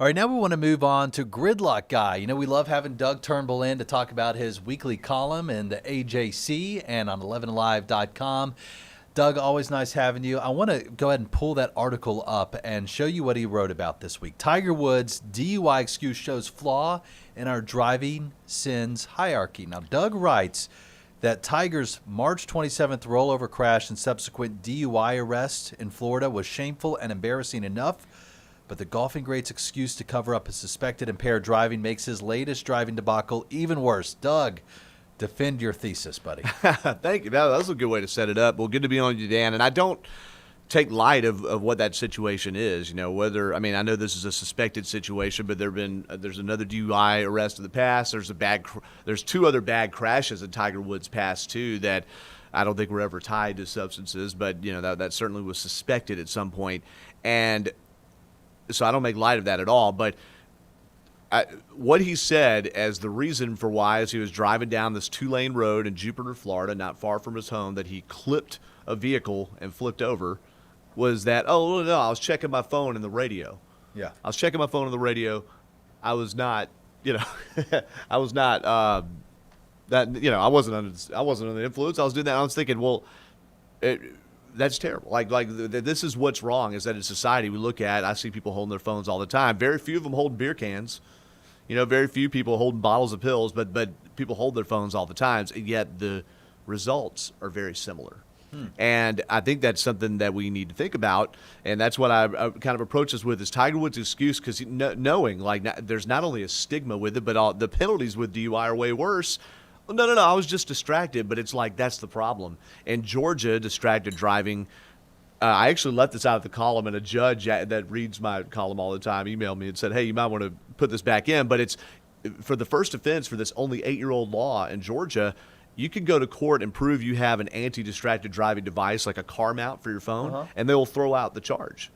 All right, now we want to move on to Gridlock Guy. You know, we love having Doug Turnbull in to talk about his weekly column in the AJC and on 11alive.com. Doug, always nice having you. I want to go ahead and pull that article up and show you what he wrote about this week. Tiger Woods DUI excuse shows flaw in our driving sins hierarchy. Now, Doug writes that Tiger's March 27th rollover crash and subsequent DUI arrest in Florida was shameful and embarrassing enough, but the golfing great's excuse to cover up his suspected impaired driving makes his latest driving debacle even worse. Doug, defend your thesis, buddy. Thank you. That was a good way to set it up. Well, good to be on you, Dan. And I don't take light of what that situation is. You know, whether, I mean, I know this is a suspected situation, but there's another DUI arrest in the past. There's two other bad crashes in Tiger Woods' past too that I don't think were ever tied to substances, but you know that certainly was suspected at some point. And so I don't make light of that at all. But what he said as the reason for why, as he was driving down this 2-lane road in Jupiter, Florida, not far from his home, that he clipped a vehicle and flipped over, was that, oh, no, I was checking my phone in the radio. Yeah. I was checking my phone in the radio. I was not, I was not, I wasn't under the influence. I was doing that. I was thinking, well, that's terrible. This is what's wrong, is that in society we look at, I see people holding their phones all the time. Very few of them holding beer cans. You know, very few people holding bottles of pills, but people hold their phones all the time, and yet the results are very similar. And I think that's something that we need to think about, and that's what I kind of approach this with, is Tiger Woods' excuse, because knowing, there's not only a stigma with it, but the penalties with DUI are way worse. Well, no, I was just distracted, but it's like that's the problem. In Georgia, distracted driving, I actually left this out of the column, and a judge that reads my column all the time emailed me and said, hey, you might want to put this back in. But it's for the first offense for this only 8-year-old law in Georgia, you can go to court and prove you have an anti-distracted driving device like a car mount for your phone, and they will throw out the charge.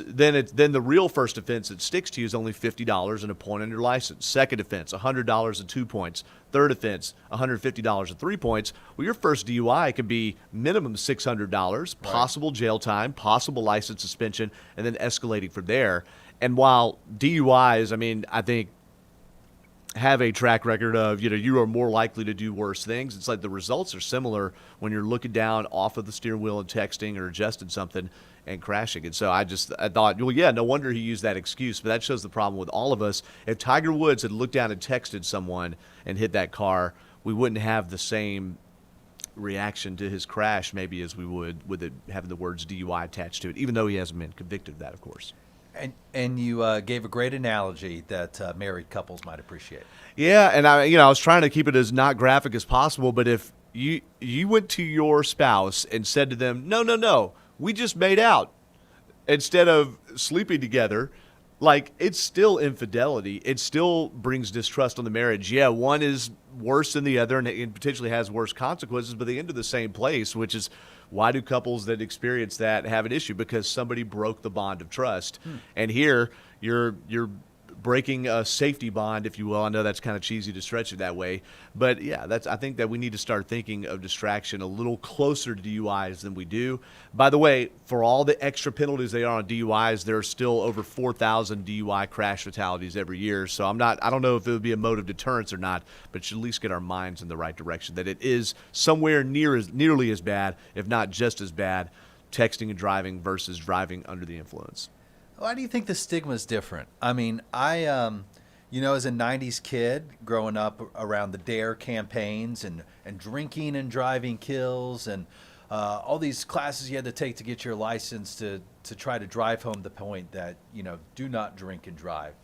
Then the real first offense that sticks to you is only $50 and a point on your license. Second offense, $100 and 2 points. Third offense, $150 and 3 points. Well, your first DUI could be minimum $600, possible jail time, possible license suspension, and then escalating from there. And while DUIs, I mean, I think have a track record of, you are more likely to do worse things. It's like the results are similar when you're looking down off of the steering wheel and texting or adjusting something and crashing. And so I thought, well, yeah, no wonder he used that excuse, but that shows the problem with all of us. If Tiger Woods had looked down and texted someone and hit that car, we wouldn't have the same reaction to his crash maybe as we would with it having the words DUI attached to it, even though he hasn't been convicted of that, of course. And you gave a great analogy that married couples might appreciate. Yeah, and I was trying to keep it as not graphic as possible, but if you went to your spouse and said to them, no, we just made out, instead of sleeping together, it's still infidelity. It still brings distrust on the marriage. Yeah, one is worse than the other, and it potentially has worse consequences, but they end to the same place, which is why do couples that experience that have an issue? Because somebody broke the bond of trust. And here, you're breaking a safety bond, if you will. I know that's kind of cheesy to stretch it that way. But, yeah, I think that we need to start thinking of distraction a little closer to DUIs than we do. By the way, for all the extra penalties they are on DUIs, there are still over 4,000 DUI crash fatalities every year. So I don't know if it would be a mode of deterrence or not, but it should at least get our minds in the right direction, that it is somewhere nearly as bad, if not just as bad, texting and driving versus driving under the influence. Why do you think the stigma is different? I mean, I, as a 90s kid growing up around the DARE campaigns and drinking and driving kills and all these classes you had to take to get your license to try to drive home the point that, do not drink and drive.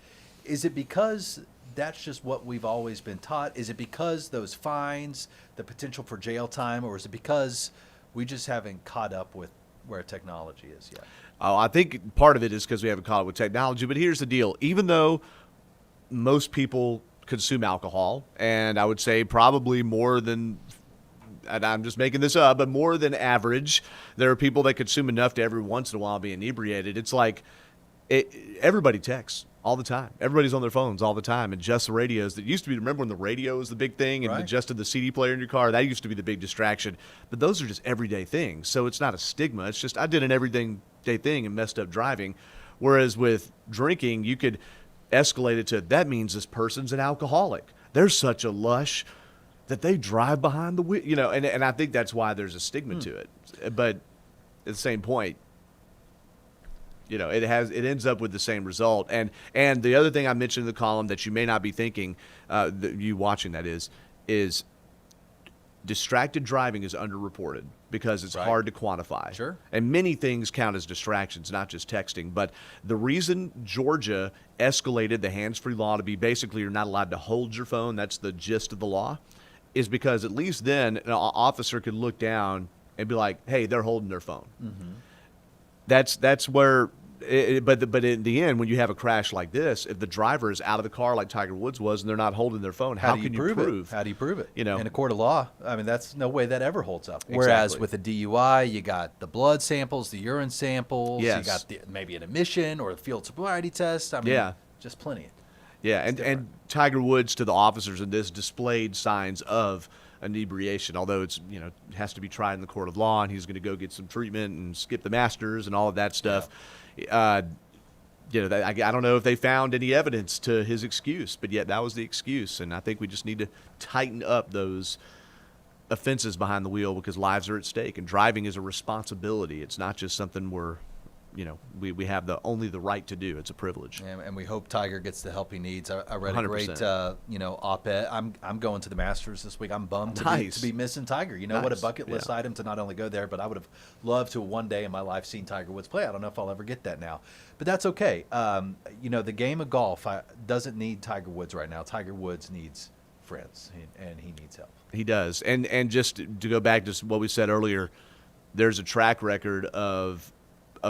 Is it because that's just what we've always been taught? Is it because those fines, the potential for jail time, or is it because we just haven't caught up with where technology is yet? Oh, I think part of it is because we haven't caught up with technology. But here's the deal. Even though most people consume alcohol, and I would say probably more than, and I'm just making this up, but more than average, there are people that consume enough to every once in a while be inebriated. It's like everybody texts all the time. Everybody's on their phones all the time, and just the radios. That used to be, remember when the radio was the big thing and adjusted the CD player in your car? That used to be the big distraction. But those are just everyday things. So it's not a stigma. It's just I did an everyday thing and messed up driving. Whereas with drinking, you could escalate it to, that means this person's an alcoholic. They're such a lush that they drive behind the wheel, and I think that's why there's a stigma to it. But at the same point, it ends up with the same result. And the other thing I mentioned in the column that you may not be thinking, you watching that is distracted driving is underreported because it's hard to quantify. Sure. And many things count as distractions, not just texting. But the reason Georgia escalated the hands-free law to be basically you're not allowed to hold your phone, that's the gist of the law, is because at least then an officer could look down and be like, hey, they're holding their phone. Mm-hmm. That's where but in the end, when you have a crash like this, if the driver is out of the car like Tiger Woods was and they're not holding their phone, how can you prove? How do you prove it? In a court of law, I mean, that's no way that ever holds up. Whereas with a DUI, you got the blood samples, the urine samples, you got maybe an admission or a field sobriety test. I mean, just plenty. Yeah, and Tiger Woods to the officers in this displayed signs of inebriation, although it's has to be tried in the court of law, and he's going to go get some treatment and skip the Masters and all of that stuff. I don't know if they found any evidence to his excuse, but yet that was the excuse, and I think we just need to tighten up those offenses behind the wheel because lives are at stake, and driving is a responsibility. It's not just something we have only the right to do. It's a privilege. And we hope Tiger gets the help he needs. I read a 100%. great op-ed. I'm going to the Masters this week. I'm bummed to be missing Tiger. What a bucket list item to not only go there, but I would have loved to one day in my life seen Tiger Woods play. I don't know if I'll ever get that now, but that's okay. The game of golf doesn't need Tiger Woods right now. Tiger Woods needs friends, and he needs help. He does. And just to go back to what we said earlier, there's a track record of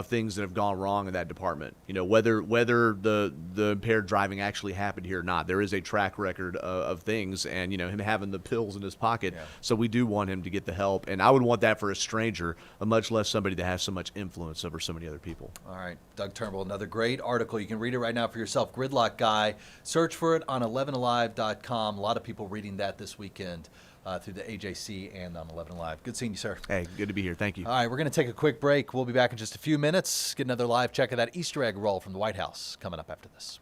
things that have gone wrong in that department. Whether the impaired driving actually happened here or not, there is a track record of things, and him having the pills in his pocket. Yeah. So we do want him to get the help, and I would want that for a stranger, much less somebody that has so much influence over so many other people. All right, Doug Turnbull, another great article. You can read it right now for yourself. Gridlock Guy. Search for it on 11alive.com. A lot of people reading that this weekend. Through the AJC and on 11 Alive. Good seeing you, sir. Hey, good to be here. Thank you. All right, we're going to take a quick break. We'll be back in just a few minutes. Get another live check of that Easter egg roll from the White House coming up after this.